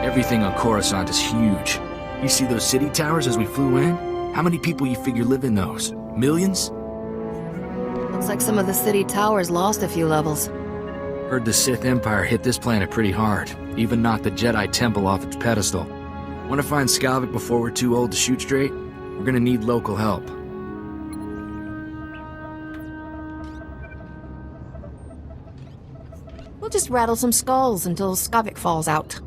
Everything on Coruscant is huge. You see those city towers as we flew in? How many people you figure live in those? Millions? Looks like some of the city towers lost a few levels. Heard the Sith Empire hit this planet pretty hard. Even knocked the Jedi Temple off its pedestal. Want to find Scoundrel before we're too old to shoot straight? We're gonna need local help. We'll just rattle some skulls until Scoundrel falls out.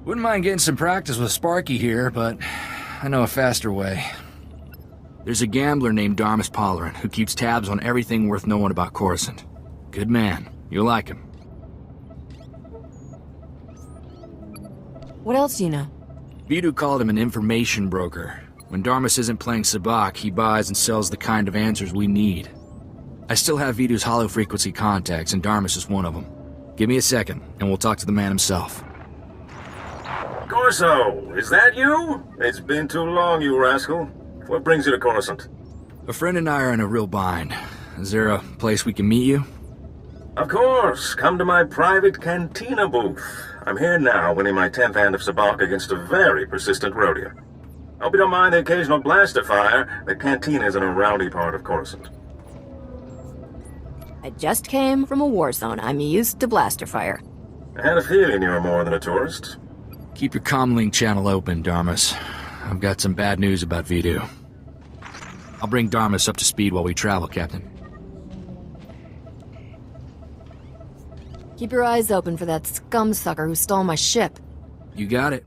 Wouldn't mind getting some practice with Sparky here, but I know a faster way. There's a gambler named Darmus Polarin who keeps tabs on everything worth knowing about Coruscant. Good man. You'll like him. What else do you know? Vidu called him an information broker. When Darmus isn't playing sabacc, he buys and sells the kind of answers we need. I still have Vidu's hollow-frequency contacts, and Darmus is one of them. Give me a second, and we'll talk to the man himself. Corso, is that you? It's been too long, you rascal. What brings you to Coruscant? A friend and I are in a real bind. Is there a place we can meet you? Of course. Come to my private cantina booth. I'm here now, winning my 10th hand of sabacc against a very persistent rodeo. Hope you don't mind the occasional blaster fire. The cantina is in a rowdy part of Coruscant. I just came from a war zone. I'm used to blaster fire. I had a feeling you were more than a tourist. Keep your comlink channel open, Darmus. I've got some bad news about Vidu. I'll bring Darmus up to speed while we travel, Captain. Keep your eyes open for that scumsucker who stole my ship. You got it.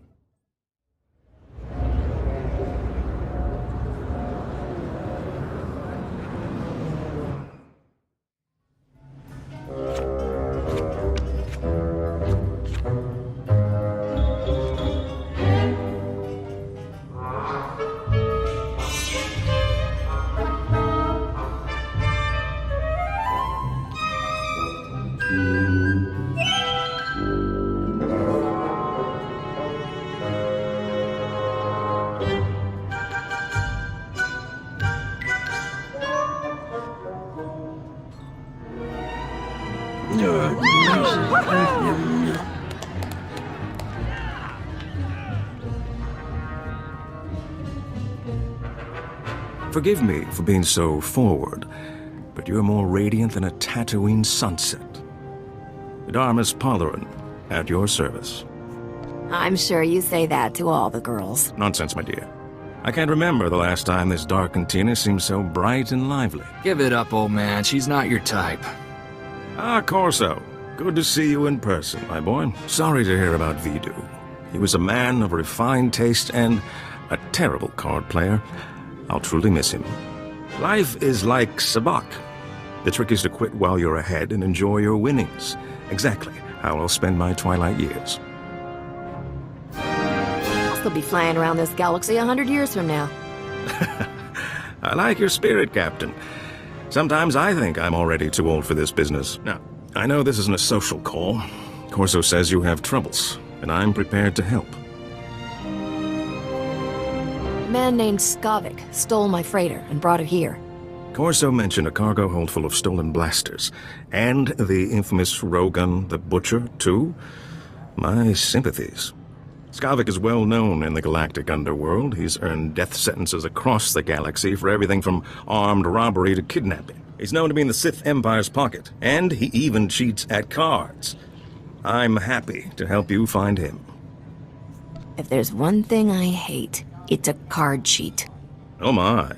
Forgive me for being so forward, but you're more radiant than a Tatooine sunset. Darmus Polarin, at your service. I'm sure you say that to all the girls. Nonsense, my dear. I can't remember the last time this dark cantina seemed so bright and lively. Give it up, old man. She's not your type. Ah, Corso. Good to see you in person, my boy. Sorry to hear about Vidu. He was a man of refined taste and a terrible card player. I'll truly miss him. Life is like sabacc. The trick is to quit while you're ahead and enjoy your winnings. Exactly how I'll spend my twilight years. I'll still be flying around this galaxy 100 years from now. I like your spirit, Captain. Sometimes I think I'm already too old for this business. Now, I know this isn't a social call. Corso says you have troubles, and I'm prepared to help. A man named Scoundrel stole my freighter and brought it here. Corso mentioned a cargo hold full of stolen blasters, and the infamous Rogun the Butcher, too. My sympathies. Scoundrel is well known in the galactic underworld. He's earned death sentences across the galaxy for everything from armed robbery to kidnapping. He's known to be in the Sith Empire's pocket, and he even cheats at cards. I'm happy to help you find him. If there's one thing I hate, it's a card cheat. Oh my.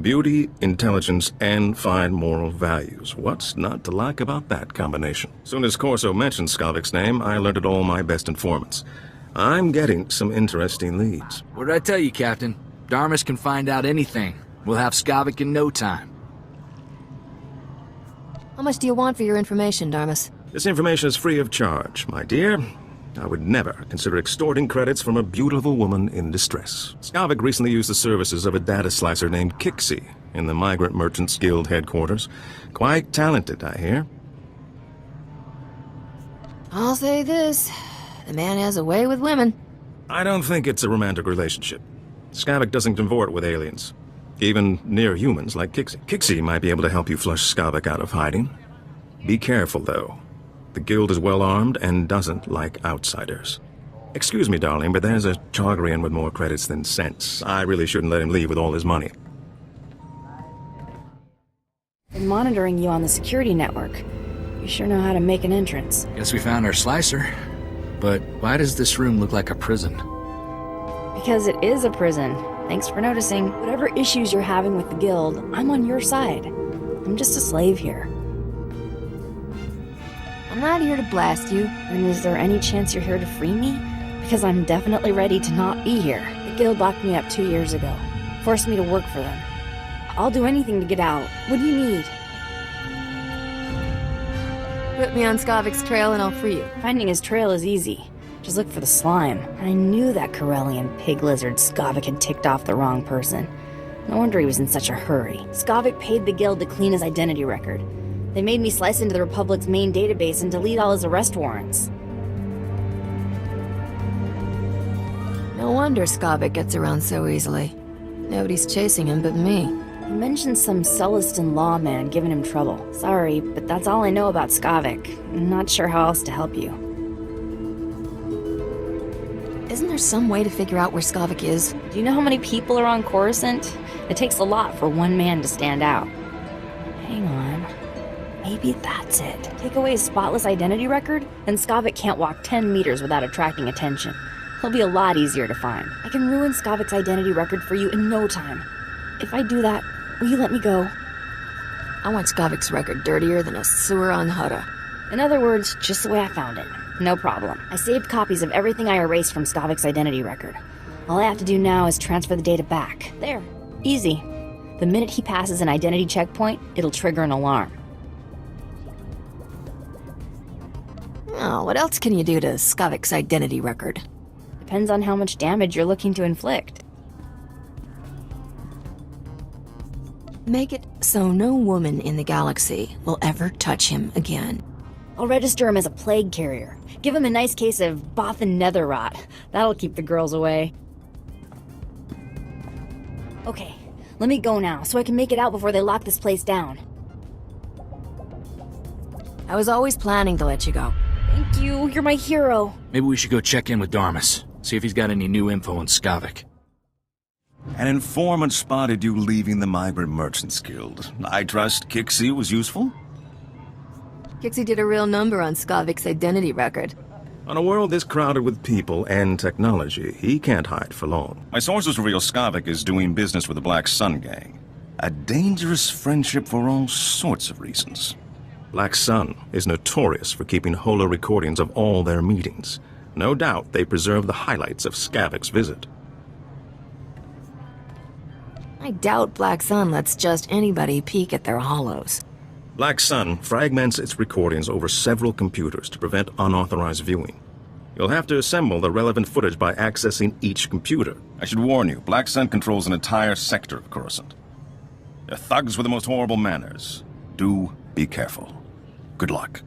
Beauty, intelligence, and fine moral values. What's not to like about that combination? Soon as Corso mentioned Scoundrel's name, I alerted all my best informants. I'm getting some interesting leads. What did I tell you, Captain? Darmus can find out anything. We'll have Skavik in no time. How much do you want for your information, Darmus? This information is free of charge, my dear. I would never consider extorting credits from a beautiful woman in distress. Skavik recently used the services of a data slicer named Kixie in the Migrant Merchants Guild headquarters. Quite talented, I hear. I'll say this. The man has a way with women. I don't think it's a romantic relationship. Skavik doesn't convert with aliens. Even near humans like Kixie. Kixie might be able to help you flush Skavik out of hiding. Be careful, though. The guild is well armed and doesn't like outsiders. Excuse me, darling, but there's a Chagrian with more credits than sense. I really shouldn't let him leave with all his money. Been monitoring you on the security network. You sure know how to make an entrance. Guess we found our slicer. But why does this room look like a prison? Because it is a prison. Thanks for noticing. Whatever issues you're having with the guild, I'm on your side. I'm just a slave here. I'm not here to blast you. And is there any chance you're here to free me? Because I'm definitely ready to not be here. The guild locked me up 2 years ago. Forced me to work for them. I'll do anything to get out. What do you need? Put me on Skavik's trail and I'll free you. Finding his trail is easy. Just look for the slime. I knew that Corellian pig lizard Skavik had ticked off the wrong person. No wonder he was in such a hurry. Skavik paid the guild to clean his identity record. They made me slice into the Republic's main database and delete all his arrest warrants. No wonder Skavik gets around so easily. Nobody's chasing him but me. He mentioned some Celestin lawman giving him trouble. Sorry, but that's all I know about Skavik. I'm not sure how else to help you. Isn't there some way to figure out where Skavik is? Do you know how many people are on Coruscant? It takes a lot for one man to stand out. Hang on. Maybe that's it. Take away his spotless identity record, and Skavik can't walk 10 meters without attracting attention. He'll be a lot easier to find. I can ruin Skavik's identity record for you in no time. If I do that, will you let me go? I want Skavik's record dirtier than a sewer on Hutta. In other words, just the way I found it. No problem. I saved copies of everything I erased from Skavik's identity record. All I have to do now is transfer the data back. There. Easy. The minute he passes an identity checkpoint, it'll trigger an alarm. Oh, what else can you do to Skavik's identity record? Depends on how much damage you're looking to inflict. Make it so no woman in the galaxy will ever touch him again. I'll register him as a plague carrier. Give him a nice case of Bothan nether rot. That'll keep the girls away. Okay, let me go now, so I can make it out before they lock this place down. I was always planning to let you go. Thank you, you're my hero. Maybe we should go check in with Darmus, see if he's got any new info on Skavik. An informant spotted you leaving the Migrant Merchants Guild. I trust Kixie was useful? Kixie did a real number on Skavik's identity record. On a world this crowded with people and technology, he can't hide for long. My sources reveal Skavik is doing business with the Black Sun Gang. A dangerous friendship for all sorts of reasons. Black Sun is notorious for keeping holo recordings of all their meetings. No doubt they preserve the highlights of Skavik's visit. I doubt Black Sun lets just anybody peek at their hollows. Black Sun fragments its recordings over several computers to prevent unauthorized viewing. You'll have to assemble the relevant footage by accessing each computer. I should warn you, Black Sun controls an entire sector of Coruscant. They're thugs with the most horrible manners. Do be careful. Good luck.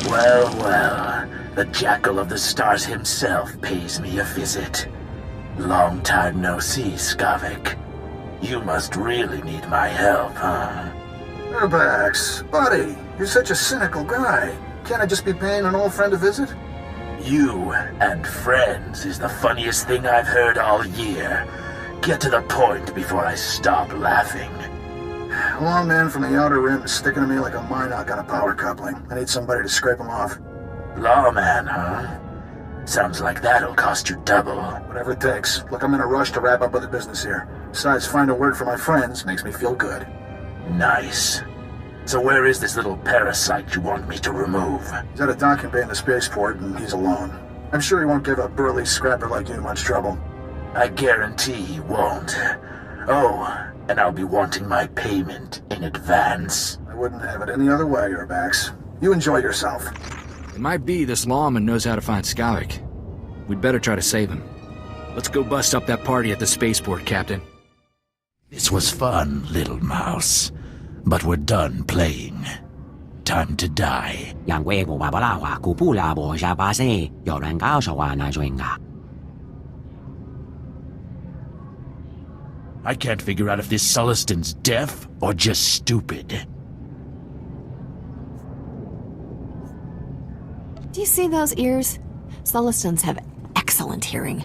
Well, well, the Jackal of the Stars himself pays me a visit. Long time no see, Skavik. You must really need my help, huh? Urbax, buddy, you're such a cynical guy. Can't I just be paying an old friend a visit? You and friends is the funniest thing I've heard all year. Get to the point before I stop laughing. A long man from the Outer Rim is sticking to me like a Minoc on a power coupling. I need somebody to scrape him off. Lawman, huh? Sounds like that'll cost you double. Whatever it takes. Look, I'm in a rush to wrap up other business here. Besides, find a word for my friends makes me feel good. Nice. So where is this little parasite you want me to remove? He's at a docking bay in the spaceport, and he's alone. I'm sure he won't give a burly scrapper like you much trouble. I guarantee he won't. Oh, and I'll be wanting my payment in advance. I wouldn't have it any other way, Urbax. You enjoy yourself. It might be this lawman knows how to find Skavik. We'd better try to save him. Let's go bust up that party at the spaceport, Captain. This was fun, little mouse. But we're done playing. Time to die. I can't figure out if this Sullistan's deaf or just stupid. Do you see those ears? Sullistans have excellent hearing.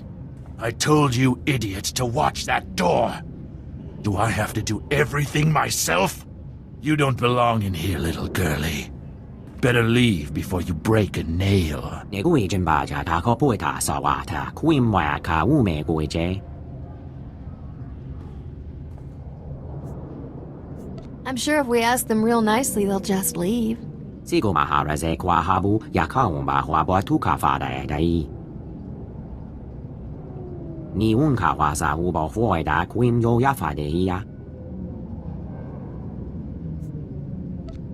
I told you idiots to watch that door. Do I have to do everything myself? You don't belong in here, little girlie. Better leave before you break a nail. I'm sure if we ask them real nicely, they'll just leave.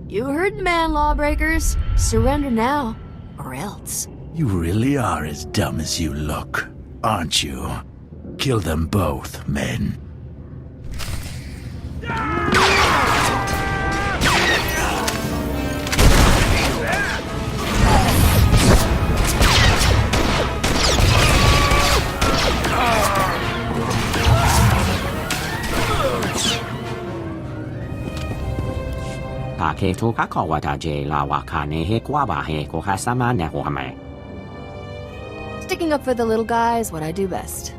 You heard the man, lawbreakers. Surrender now, or else. You really are as dumb as you look, aren't you? Kill them both, men. Sticking up for the little guy is what I do best.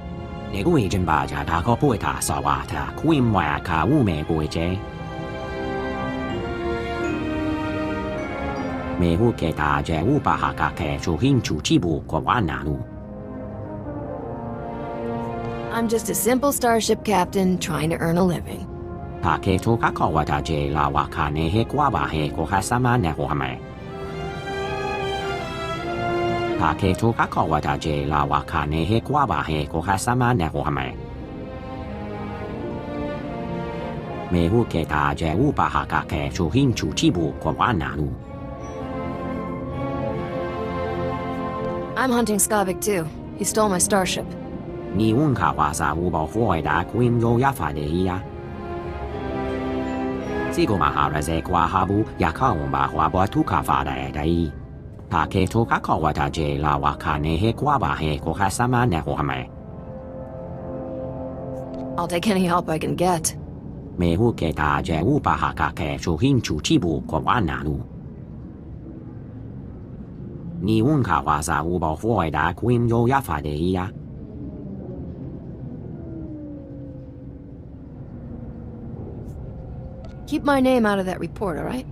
I'm just a simple starship captain trying to earn a living. I'll take I'm hunting Skavik too. He stole my starship. I'll take any help I can get. Keep my name out of that report, all right?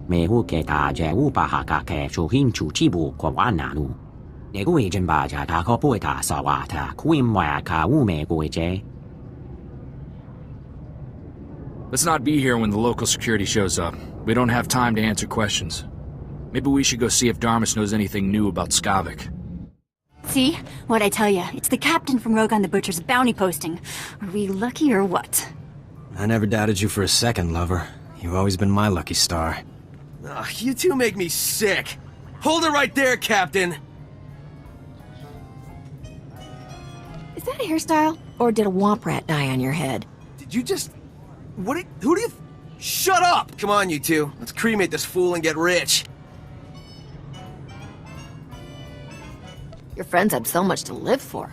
Let's not be here when the local security shows up. We don't have time to answer questions. Maybe we should go see if Darmus knows anything new about Skavik. See? What'd I tell you? It's the captain from Rogan the Butcher's bounty posting. Are we lucky or what? I never doubted you for a second, lover. You've always been my lucky star. Ugh, you two make me sick. Hold it right there, Captain! Is that a hairstyle? Or did a womp rat die on your head? Did you just... who do you... Shut up! Come on, you two. Let's cremate this fool and get rich. Your friends had so much to live for.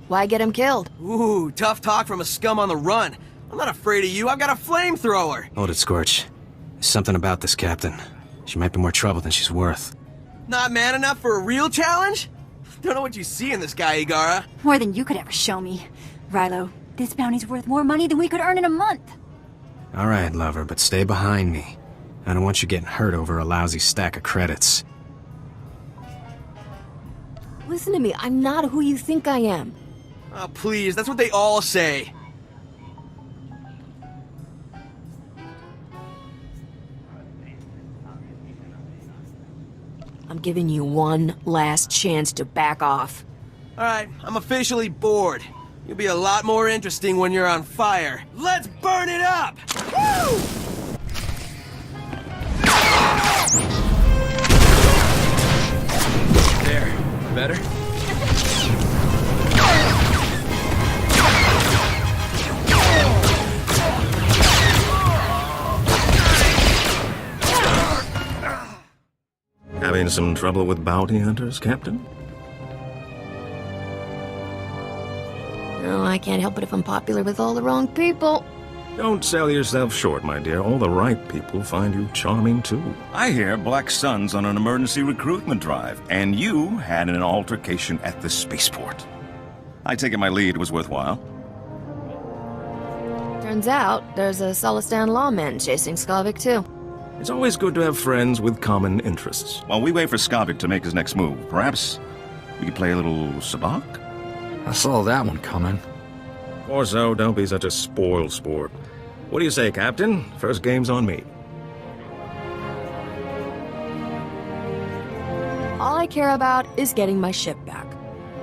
Why get him killed? Ooh, tough talk from a scum on the run. I'm not afraid of you, I've got a flamethrower! Hold it, Scorch. There's something about this, Captain. She might be more trouble than she's worth. Not man enough for a real challenge? Don't know what you see in this guy, Igara. More than you could ever show me. Rilo, this bounty's worth more money than we could earn in a month. All right, lover, but stay behind me. I don't want you getting hurt over a lousy stack of credits. Listen to me, I'm not who you think I am. Oh, please, that's what they all say. I'm giving you one last chance to back off. Alright, I'm officially bored. You'll be a lot more interesting when you're on fire. Let's burn it up! Woo! There. Better? Having some trouble with bounty hunters, Captain? No, I can't help it if I'm popular with all the wrong people. Don't sell yourself short, my dear. All the right people find you charming, too. I hear Black Sun's on an emergency recruitment drive, and you had an altercation at the spaceport. I take it my lead was worthwhile. Turns out, there's a Solistan lawman chasing Skavik, too. It's always good to have friends with common interests. While we wait for Skavik to make his next move, perhaps we could play a little sabacc? I saw that one coming. Orzo, don't be such a spoiled sport. What do you say, Captain? First game's on me. All I care about is getting my ship back.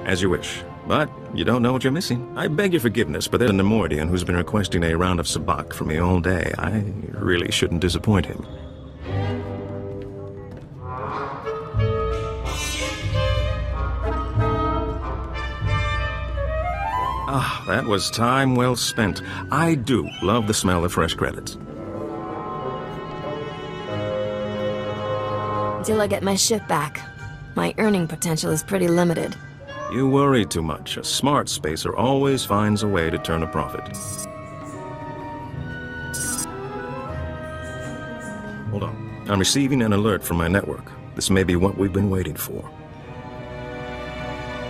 As you wish. But you don't know what you're missing. I beg your forgiveness, but there's a Nemoidian who's been requesting a round of sabacc from me all day. I really shouldn't disappoint him. Ah, that was time well spent. I do love the smell of fresh credits. Until I get my ship back, my earning potential is pretty limited. You worry too much. A smart spacer always finds a way to turn a profit. Hold on. I'm receiving an alert from my network. This may be what we've been waiting for.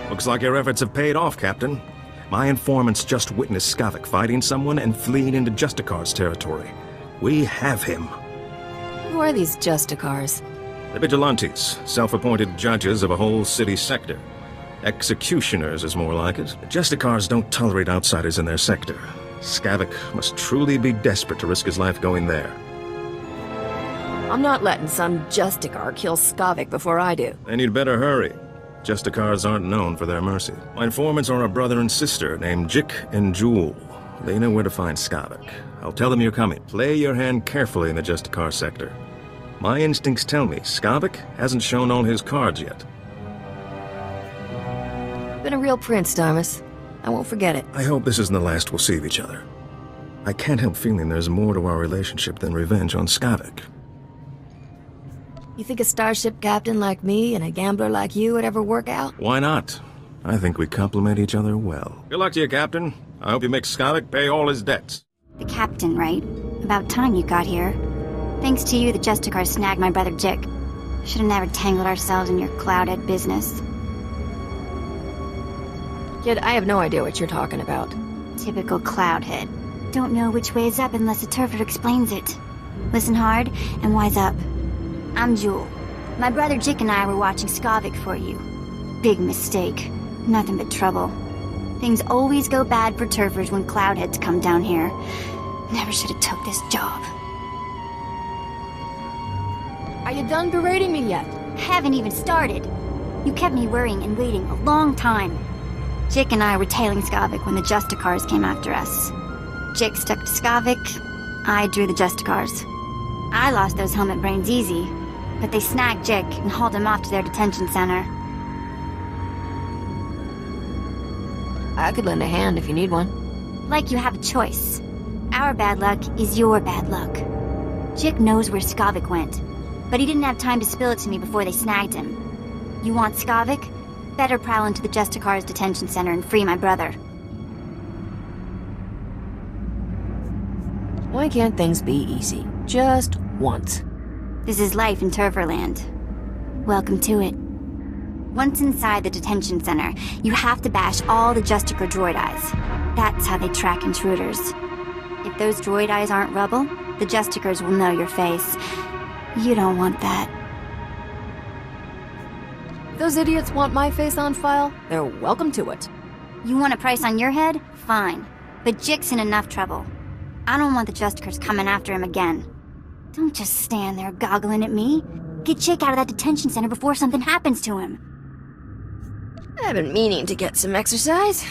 Looks like your efforts have paid off, Captain. My informants just witnessed Skavik fighting someone and fleeing into Justicar's territory. We have him. Who are these Justicars? The vigilantes, self-appointed judges of a whole city sector. Executioners is more like it. The Justicars don't tolerate outsiders in their sector. Skavik must truly be desperate to risk his life going there. I'm not letting some Justicar kill Skavik before I do. Then you'd better hurry. Justicars aren't known for their mercy. My informants are a brother and sister named Jik and Jewel. They know where to find Skavik. I'll tell them you're coming. Play your hand carefully in the Justicar sector. My instincts tell me Skavik hasn't shown all his cards yet. Been a real prince, Darmus. I won't forget it. I hope this isn't the last we'll see of each other. I can't help feeling there's more to our relationship than revenge on Skavik. You think a starship captain like me and a gambler like you would ever work out? Why not? I think we complement each other well. Good luck to you, Captain. I hope you make Skavik pay all his debts. The captain, right? About time you got here. Thanks to you, the Justicar snagged my brother Jik. Should have never tangled ourselves in your cloudhead business. Kid, I have no idea what you're talking about. Typical cloudhead. Don't know which way is up unless a turfer explains it. Listen hard and wise up. I'm Jewel. My brother Jik and I were watching Skavik for you. Big mistake. Nothing but trouble. Things always go bad for turfers when cloudheads come down here. Never should have took this job. Are you done berating me yet? Haven't even started. You kept me worrying and waiting a long time. Jik and I were tailing Skavik when the Justicars came after us. Jik stuck to Skavik, I drew the Justicars. I lost those helmet brains easy, but they snagged Jik and hauled him off to their detention center. I could lend a hand if you need one. Like you have a choice. Our bad luck is your bad luck. Jik knows where Skavik went, but he didn't have time to spill it to me before they snagged him. You want Skavik? Better prowl into the Justicar's detention center and free my brother. Why can't things be easy? Just once. This is life in Turverland. Welcome to it. Once inside the detention center, you have to bash all the Justicar droid eyes. That's how they track intruders. If those droid eyes aren't rubble, the Justicars will know your face. You don't want that. If those idiots want my face on file, they're welcome to it. You want a price on your head? Fine. But Jik's in enough trouble. I don't want the Justicars coming after him again. Don't just stand there goggling at me. Get Chick out of that detention center before something happens to him. I've been meaning to get some exercise.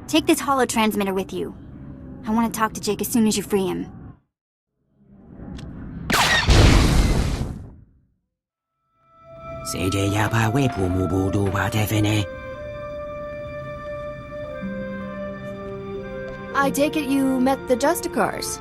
Take this holotransmitter with you. I want to talk to Jake as soon as you free him. I take it you met the Justicars.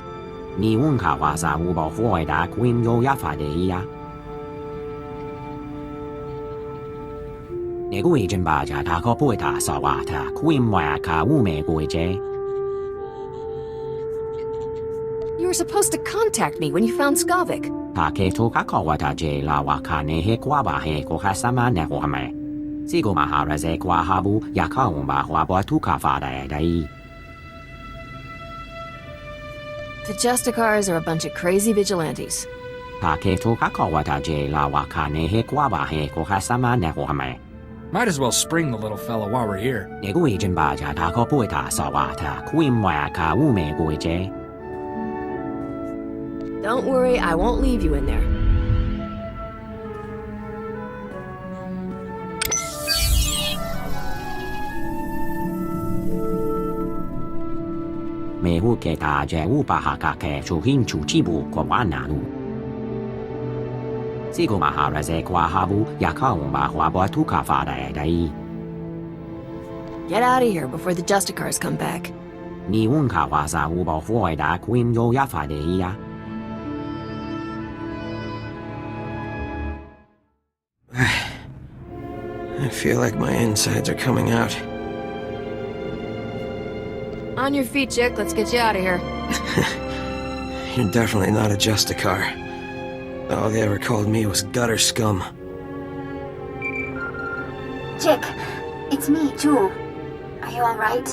You were supposed to contact me when you found Skavik. The Justicars are a bunch of crazy vigilantes. Might as well spring the little fella while we're here. Don't worry, I won't leave you in there. Get out of here before the Justicars come back. I feel like my insides are coming out. On your feet, Chick. Let's get you out of here. You're definitely not a Justicar. All they ever called me was gutter scum. Chick, it's me, Jewel. Are you alright?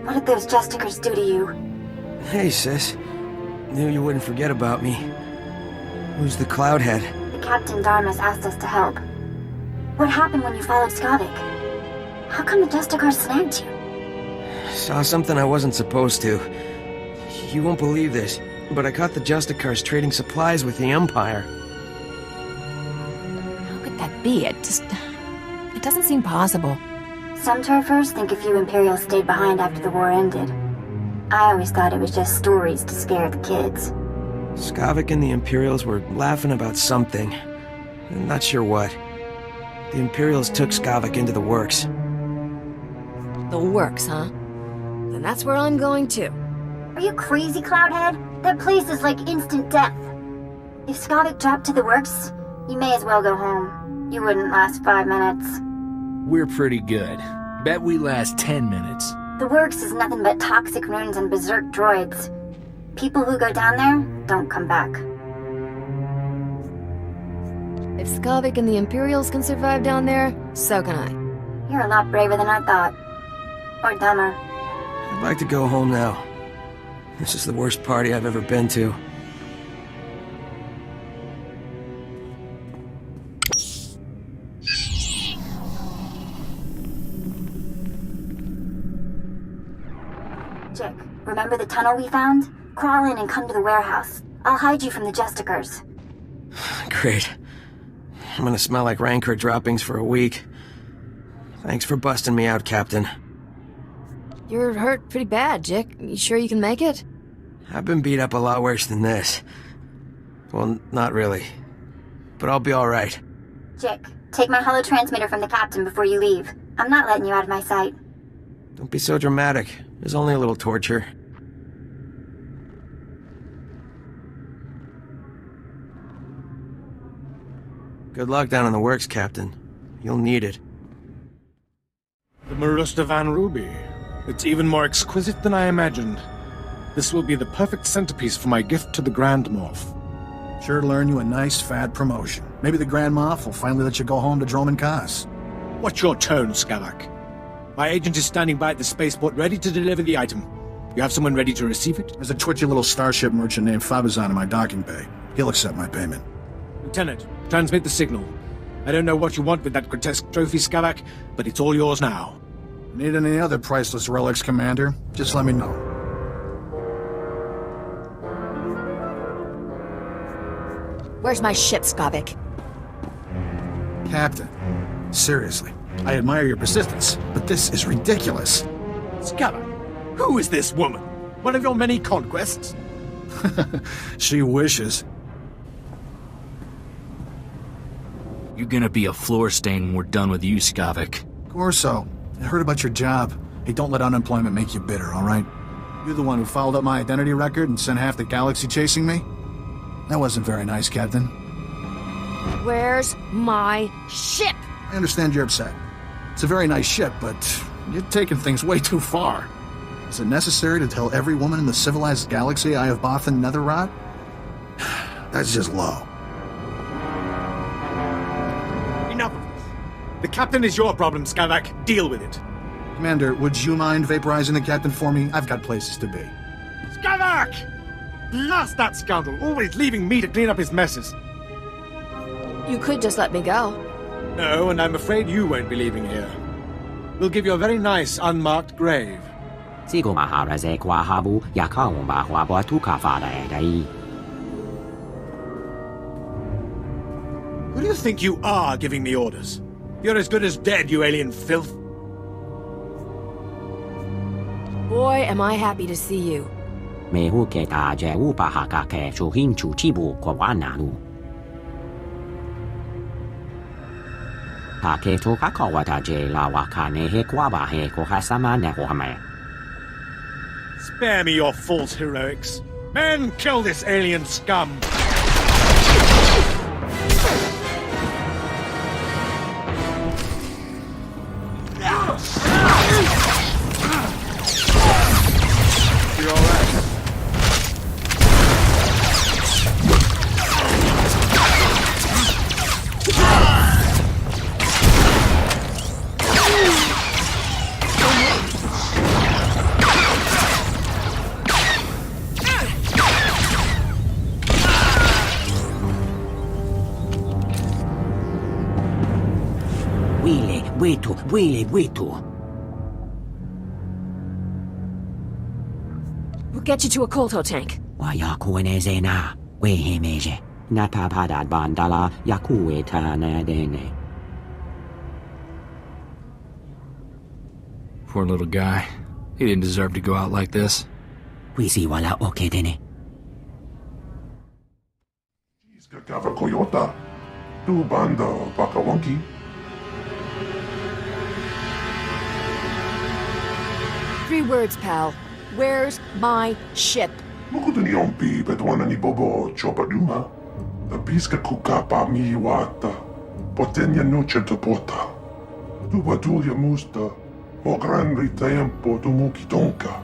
What did those Justicars do to you? Hey, sis. Knew you wouldn't forget about me. Who's the Cloudhead? The Captain Darmus asked us to help. What happened when you followed Skavik? How come the Justicars snagged you? Saw something I wasn't supposed to. You won't believe this, but I caught the Justicars trading supplies with the Empire. How could that be? It doesn't seem possible. Some turfers think a few Imperials stayed behind after the war ended. I always thought it was just stories to scare the kids. Skavik and the Imperials were laughing about something. I'm not sure what. The Imperials took Skavik into the works. The works, huh? Then that's where I'm going too. Are you crazy, Cloudhead? That place is like instant death. If Skavik dropped to the works, you may as well go home. You wouldn't last 5 minutes. We're pretty good. Bet we last 10 minutes. The works is nothing but toxic ruins and berserk droids. People who go down there don't come back. If Skavik and the Imperials can survive down there, so can I. You're a lot braver than I thought. Or dumber. I'd like to go home now. This is the worst party I've ever been to. Chick, remember the tunnel we found? Crawl in and come to the warehouse. I'll hide you from the Justicars. Great. I'm gonna smell like Rancor droppings for a week. Thanks for busting me out, Captain. You're hurt pretty bad, Jick. You sure you can make it? I've been beat up a lot worse than this. Well, not really. But I'll be alright. Jick, take my holotransmitter from the captain before you leave. I'm not letting you out of my sight. Don't be so dramatic. There's only a little torture. Good luck down in the works, Captain. You'll need it. The Marusta Van Ruby. It's even more exquisite than I imagined. This will be the perfect centerpiece for my gift to the Grand Moff. Sure to learn you a nice, fat promotion. Maybe the Grand Moff will finally let you go home to Droman Kaas. What's your tone, Skavak? My agent is standing by at the spaceport ready to deliver the item. You have someone ready to receive it? There's a twitchy little starship merchant named Fabizan in my docking bay. He'll accept my payment. Lieutenant, transmit the signal. I don't know what you want with that grotesque trophy, Skavak, but it's all yours now. Need any other priceless relics, Commander? Just let me know. Where's my ship, Skavik? Captain, seriously, I admire your persistence, but this is ridiculous. Scavak, who is this woman? One of your many conquests? She wishes. You're gonna be a floor stain when we're done with you, Skavik. Corso, I heard about your job. Hey, don't let unemployment make you bitter, all right? You're the one who fouled up my identity record and sent half the galaxy chasing me? That wasn't very nice, Captain. Where's my ship? I understand you're upset. It's a very nice ship, but you're taking things way too far. Is it necessary to tell every woman in the civilized galaxy I have Bothan netherrot? That's just low. Enough of this. The captain is your problem, Skavak. Deal with it. Commander, would you mind vaporizing the captain for me? I've got places to be. Skavak! Blast that scoundrel, always leaving me to clean up his messes. You could just let me go. No, and I'm afraid you won't be leaving here. We'll give you a very nice, unmarked grave. Who do you think you are giving me orders? You're as good as dead, you alien filth. Boy, am I happy to see you. Spare me your false heroics. Men, kill this alien scum! You're all right. We'll get you to a Kolto tank. Poor little guy. He didn't deserve to go out like this. Koyota, tu banda Bakawonki. 3 words, pal. Where's my ship? Mukutuni ompi betwana ni bobo chopaduma. The piska kukapa mi wata. Potenya noche te pota. Tu batulia musta. O gran ritempo tu mukitonka.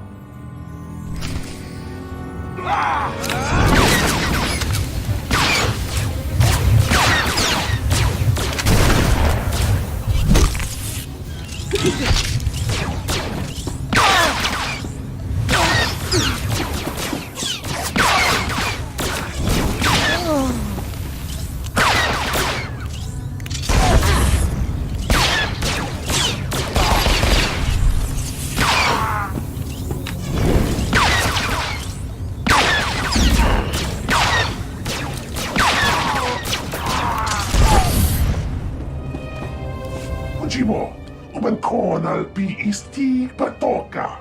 Ujimo, ubenkon al pi isti patoka.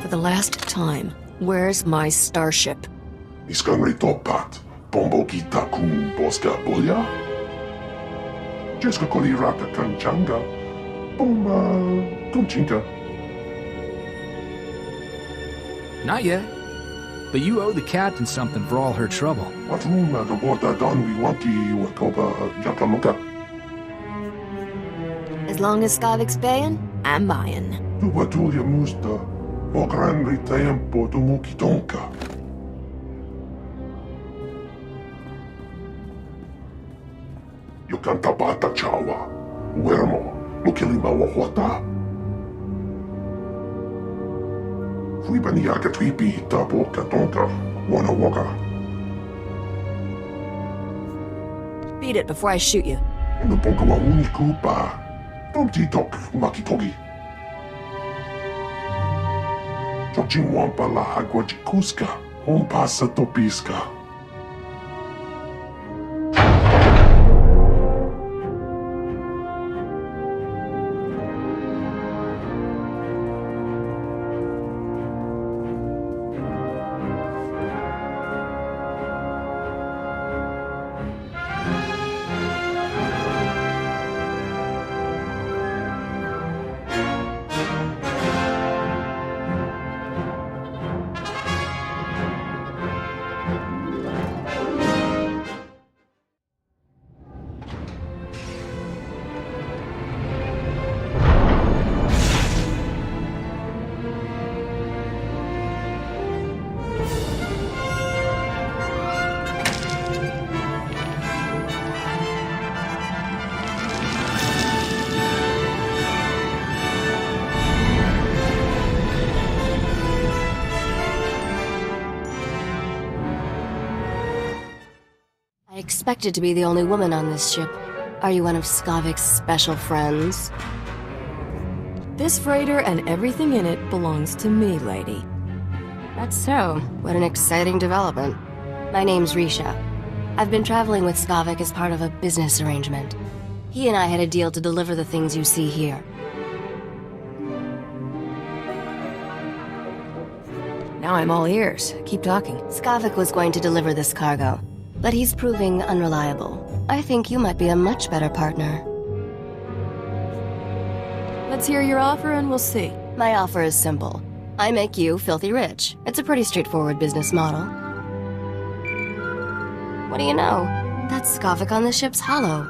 For the last time, where's my starship? Iskan ritopat, pombo kita kung boska bolya. Jeska koli rata kanchanga, bomba kunchinka. Not yet. But you owe the captain something for all her trouble. What room the water don we want to wakoba jakamuka? As long as Skavik's paying, I'm buying. Tu batulia musta, o gran ritempo tu mukitonka. You canta bata chawa, uermo, mukilima wahota. Fui baniaka twipi tabo katonka, wana waka. Beat it before I shoot you. Nuponka wa unikupa, tomti tok makitogi. Chokchimwampa la hagwajikuska, ompasa topiska. I expected to be the only woman on this ship. Are you one of Skavik's special friends? This freighter and everything in it belongs to me, lady. That's so. What an exciting development. My name's Risha. I've been traveling with Skavik as part of a business arrangement. He and I had a deal to deliver the things you see here. Now I'm all ears. Keep talking. Skavik was going to deliver this cargo, but he's proving unreliable. I think you might be a much better partner. Let's hear your offer and we'll see. My offer is simple. I make you filthy rich. It's a pretty straightforward business model. What do you know? That's Skavik on the ship's hollow.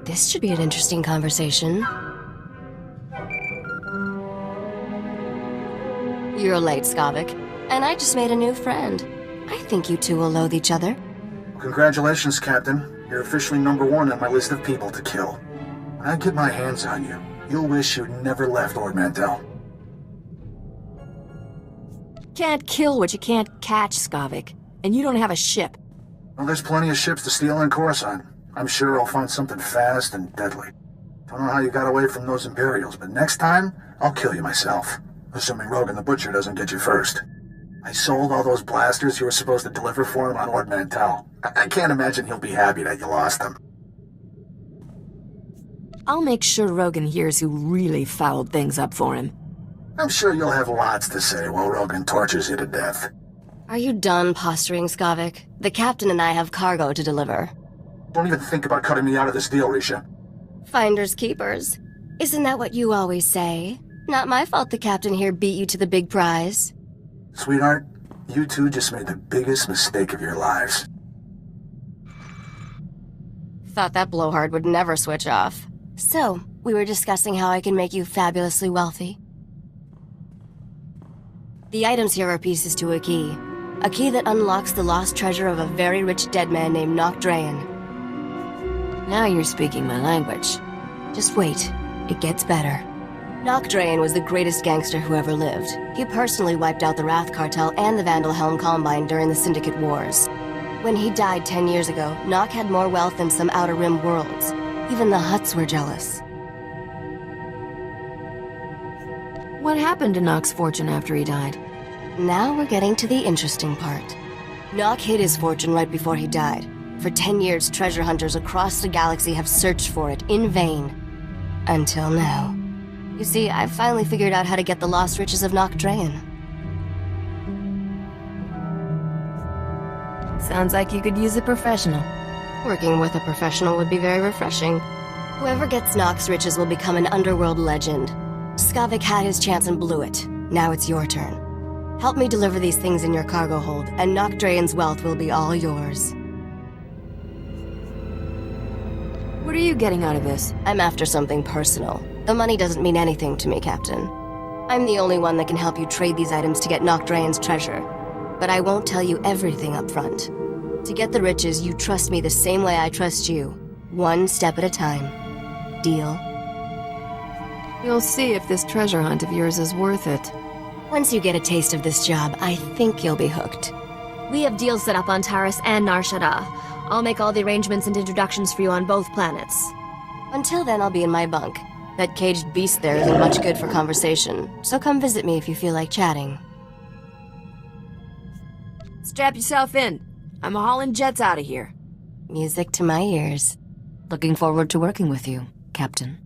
This should be an interesting conversation. You're late, Skavik. And I just made a new friend. I think you two will loathe each other. Congratulations, Captain. You're officially #1 on my list of people to kill. When I get my hands on you, you'll wish you'd never left Ord Mantell. Can't kill what you can't catch, Skavik. And you don't have a ship. Well, there's plenty of ships to steal in Coruscant. I'm sure I'll find something fast and deadly. Don't know how you got away from those Imperials, but next time, I'll kill you myself. Assuming Rogan the Butcher doesn't get you first. I sold all those blasters you were supposed to deliver for him on Ord Mantell. I can't imagine he'll be happy that you lost them. I'll make sure Rogan hears who really fouled things up for him. I'm sure you'll have lots to say while Rogan tortures you to death. Are you done posturing, Skavik? The captain and I have cargo to deliver. Don't even think about cutting me out of this deal, Risha. Finders keepers. Isn't that what you always say? Not my fault the captain here beat you to the big prize. Sweetheart, you two just made the biggest mistake of your lives. Thought that blowhard would never switch off. So, we were discussing how I can make you fabulously wealthy. The items here are pieces to a key that unlocks the lost treasure of a very rich dead man named Nock Drayan. Now you're speaking my language. Just wait, it gets better. Nock Drayan was the greatest gangster who ever lived. He personally wiped out the Wrath Cartel and the Vandal Helm Combine during the Syndicate Wars. When he died 10 years ago, Nock had more wealth than some Outer Rim worlds. Even the Hutts were jealous. What happened to Nock's fortune after he died? Now we're getting to the interesting part. Nock hid his fortune right before he died. For 10 years, treasure hunters across the galaxy have searched for it in vain. Until now. You see, I've finally figured out how to get the lost riches of Nock Drayan. Sounds like you could use a professional. Working with a professional would be very refreshing. Whoever gets Nock's riches will become an underworld legend. Skavik had his chance and blew it. Now it's your turn. Help me deliver these things in your cargo hold, and Nock Drayan's wealth will be all yours. What are you getting out of this? I'm after something personal. The money doesn't mean anything to me, Captain. I'm the only one that can help you trade these items to get Nock Drayan's treasure. But I won't tell you everything up front. To get the riches, you trust me the same way I trust you. One step at a time. Deal? You'll see if this treasure hunt of yours is worth it. Once you get a taste of this job, I think you'll be hooked. We have deals set up on Taris and Nar Shaddaa. I'll make all the arrangements and introductions for you on both planets. Until then, I'll be in my bunk. That caged beast there isn't much good for conversation, so come visit me if you feel like chatting. Strap yourself in. I'm hauling jets out of here. Music to my ears. Looking forward to working with you, Captain.